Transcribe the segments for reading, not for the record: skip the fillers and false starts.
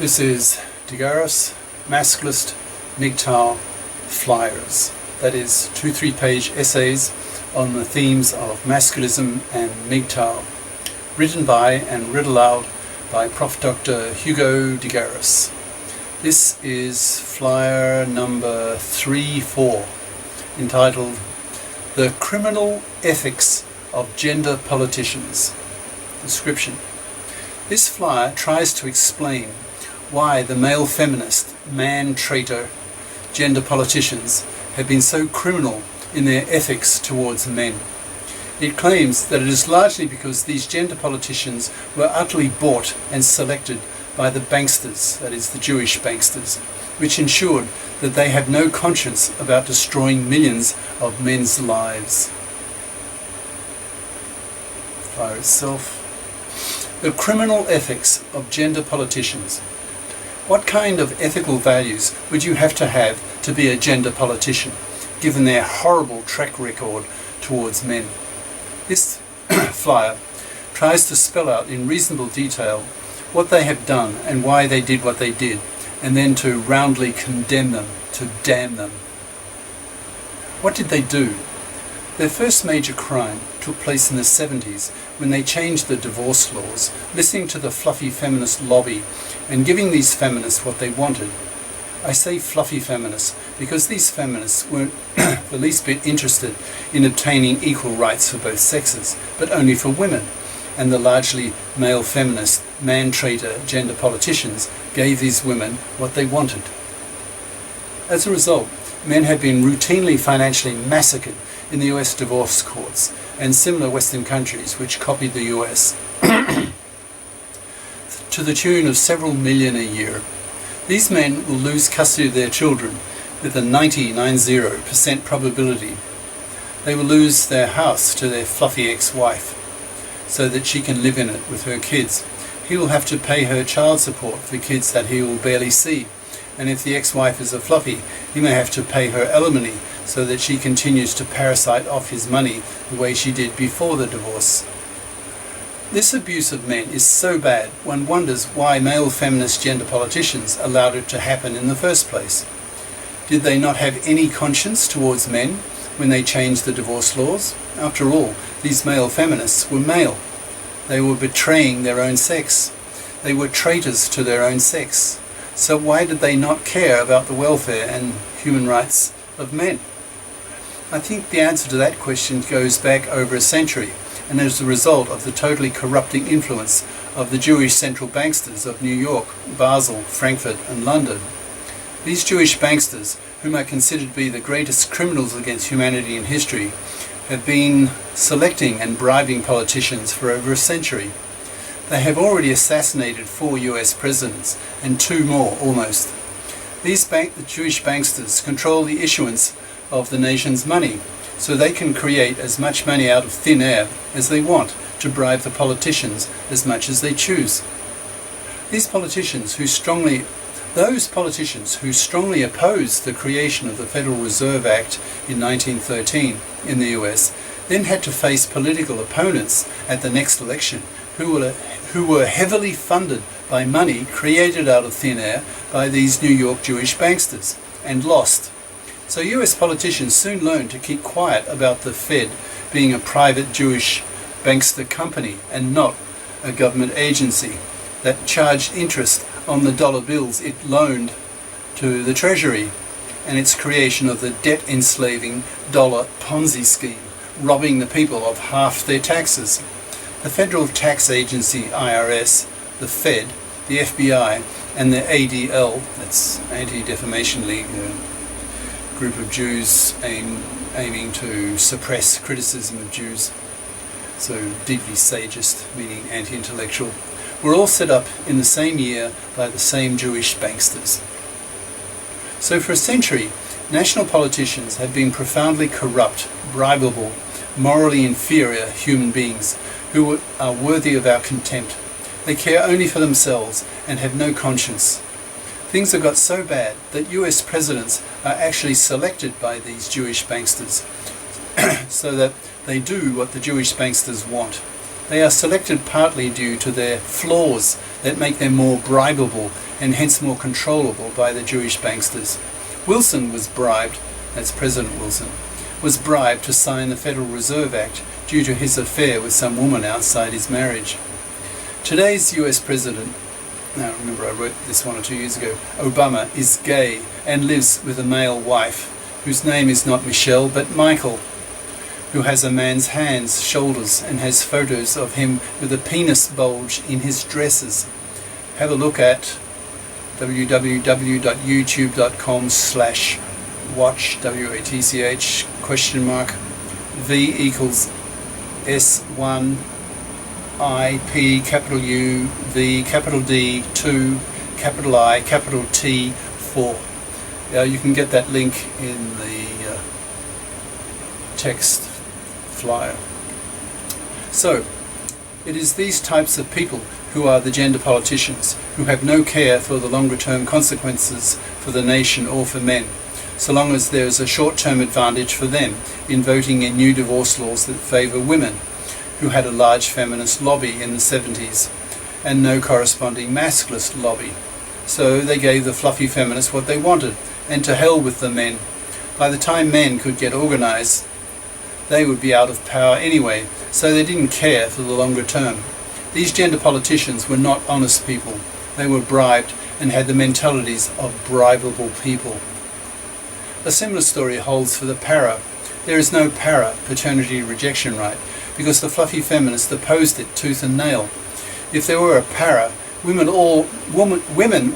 This is GARIS, Masculist, MGTOW flyers. That is 2 3-page essays on the themes of masculism and MGTOW, written by and read aloud by Prof. Dr. Hugo de Garis. This is flyer number 3-4, entitled The Criminal Ethics of Gender Politicians. Description. This flyer tries to explain why the male-feminist, man-traitor gender politicians have been so criminal in their ethics towards men. It claims that it is largely because these gender politicians were utterly bought and selected by the banksters, that is the Jewish banksters, which ensured that they have no conscience about destroying millions of men's lives. Flyer itself. The criminal ethics of gender politicians. What kind of ethical values would you have to be a gender politician, given their horrible track record towards men? This flyer tries to spell out in reasonable detail what they have done and why they did what they did, and then to roundly condemn them, to damn them. What did they do? Their first major crime took place in the 70s when they changed the divorce laws, listening to the fluffy feminist lobby and giving these feminists what they wanted. I say fluffy feminists because these feminists weren't the least bit interested in obtaining equal rights for both sexes, but only for women, and the largely male feminist, man-traitor gender politicians gave these women what they wanted. As a result, men have been routinely financially massacred in the US divorce courts and similar Western countries which copied the US to the tune of several million a year. These men will lose custody of their children with a 99.0% probability. They will lose their house to their fluffy ex-wife so that she can live in it with her kids. He will have to pay her child support for kids that he will barely see, and if the ex-wife is a fluffy, he may have to pay her alimony so that she continues to parasite off his money the way she did before the divorce. This abuse of men is so bad, one wonders why male feminist gender politicians allowed it to happen in the first place. Did they not have any conscience towards men when they changed the divorce laws? After all, these male feminists were male. They were betraying their own sex. They were traitors to their own sex. So why did they not care about the welfare and human rights of men? I think the answer to that question goes back over a century, and as a result of the totally corrupting influence of the Jewish central banksters of New York, Basel, Frankfurt and London. These Jewish banksters, whom I consider to be the greatest criminals against humanity in history, have been selecting and bribing politicians for over a century. They have already assassinated 4 US presidents and 2 more almost. The Jewish banksters control the issuance of the nation's money, so they can create as much money out of thin air as they want to bribe the politicians as much as they choose. Those politicians who strongly opposed the creation of the Federal Reserve Act in 1913 in the US then had to face political opponents at the next election who were heavily funded by money created out of thin air by these New York Jewish banksters, and lost. So US politicians soon learned to keep quiet about the Fed being a private Jewish bankster company and not a government agency that charged interest on the dollar bills it loaned to the Treasury, and its creation of the debt-enslaving dollar Ponzi scheme, robbing the people of half their taxes. The Federal Tax Agency, IRS, the Fed, the FBI, and the ADL, that's Anti-Defamation League, a group of Jews aiming to suppress criticism of Jews, so deeply sagist, meaning anti-intellectual, were all set up in the same year by the same Jewish banksters. So for a century, national politicians have been profoundly corrupt, bribable, morally inferior human beings who are worthy of our contempt. They care only for themselves and have no conscience. Things have got so bad that US presidents are actually selected by these Jewish banksters so that they do what the Jewish banksters want. They are selected partly due to their flaws that make them more bribable and hence more controllable by the Jewish banksters. Wilson was bribed, that's President Wilson, was bribed to sign the Federal Reserve Act due to his affair with some woman outside his marriage. Today's US President, now remember I wrote this 1 or 2 years ago, Obama is gay and lives with a male wife, whose name is not Michelle but Michael, who has a man's hands, shoulders, and has photos of him with a penis bulge in his dresses. Have a look at www.youtube.com/watch, WATCH, question mark, V equals S1 I P capital U V capital D 2 capital I capital T 4. You can get that link in the text flyer. So, it is these types of people who are the gender politicians, who have no care for the longer term consequences for the nation or for men, so long as there is a short-term advantage for them in voting in new divorce laws that favour women, who had a large feminist lobby in the 70s and no corresponding masculist lobby. So they gave the fluffy feminists what they wanted, and to hell with the men. By the time men could get organised, they would be out of power anyway, so they didn't care for the longer term. These gender politicians were not honest people. They were bribed and had the mentalities of bribable people. A similar story holds for the para. There is no para, paternity rejection right, because the fluffy feminists opposed it tooth and nail. If there were a para, women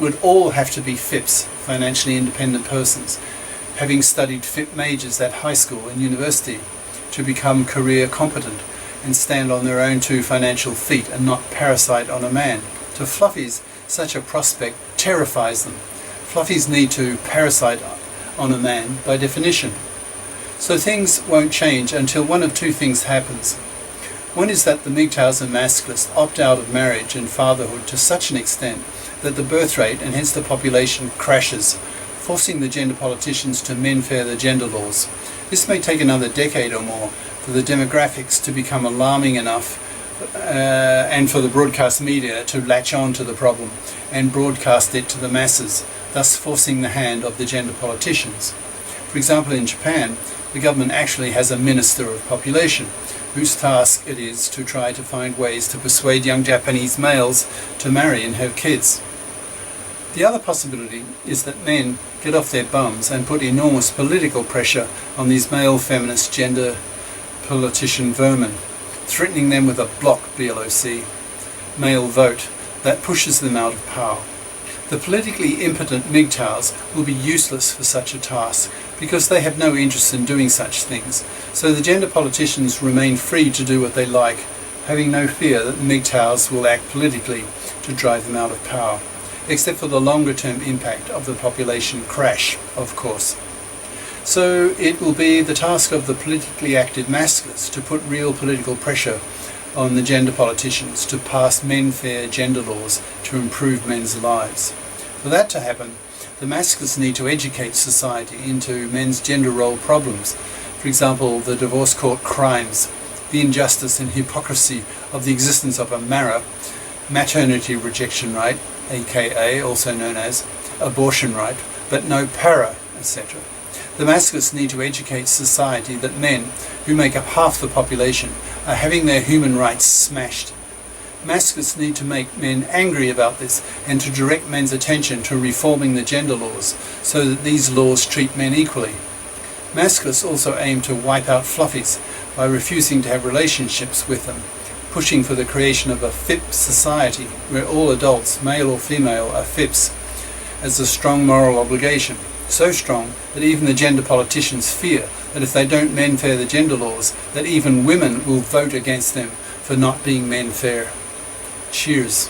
would all have to be FIPs, financially independent persons, having studied FIP majors at high school and university, to become career competent and stand on their own two financial feet and not parasite on a man. To fluffies, such a prospect terrifies them. Fluffies need to parasite on a man by definition. So things won't change until one of two things happens. One is that the MGTOWs and masculists opt out of marriage and fatherhood to such an extent that the birth rate and hence the population crashes, forcing the gender politicians to men-fair the gender laws. This may take another decade or more for the demographics to become alarming enough and for the broadcast media to latch on to the problem and broadcast it to the masses, thus forcing the hand of the gender politicians. For example, in Japan, the government actually has a Minister of Population, whose task it is to try to find ways to persuade young Japanese males to marry and have kids. The other possibility is that men get off their bums and put enormous political pressure on these male feminist gender politician vermin, threatening them with a block BLOC, male vote, that pushes them out of power. The politically impotent MGTOWs will be useless for such a task because they have no interest in doing such things, so the gender politicians remain free to do what they like, having no fear that MGTOWs will act politically to drive them out of power, except for the longer term impact of the population crash, of course. So it will be the task of the politically active masculists to put real political pressure on the gender politicians to pass men-fair gender laws to improve men's lives. For that to happen, the masculists need to educate society into men's gender role problems. For example, the divorce court crimes, the injustice and hypocrisy of the existence of a MARA, maternity rejection right, aka also known as abortion right, but no para, etc. The masculists need to educate society that men, who make up half the population, are having their human rights smashed. Masculists need to make men angry about this and to direct men's attention to reforming the gender laws so that these laws treat men equally. Masculists also aim to wipe out fluffies by refusing to have relationships with them, pushing for the creation of a FIP society where all adults, male or female, are FIPs as a strong moral obligation. So strong that even the gender politicians fear that if they don't men-fair the gender laws, that even women will vote against them for not being men-fair. Cheers.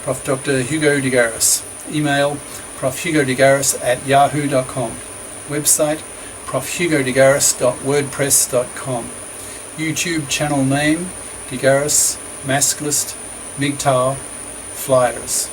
Prof. Dr. Hugo de GARIS. Email profhugodegaris@yahoo.com. Website profhugodegaris.wordpress.com. YouTube channel name de GARIS, Masculist, MGTOW, Flyers.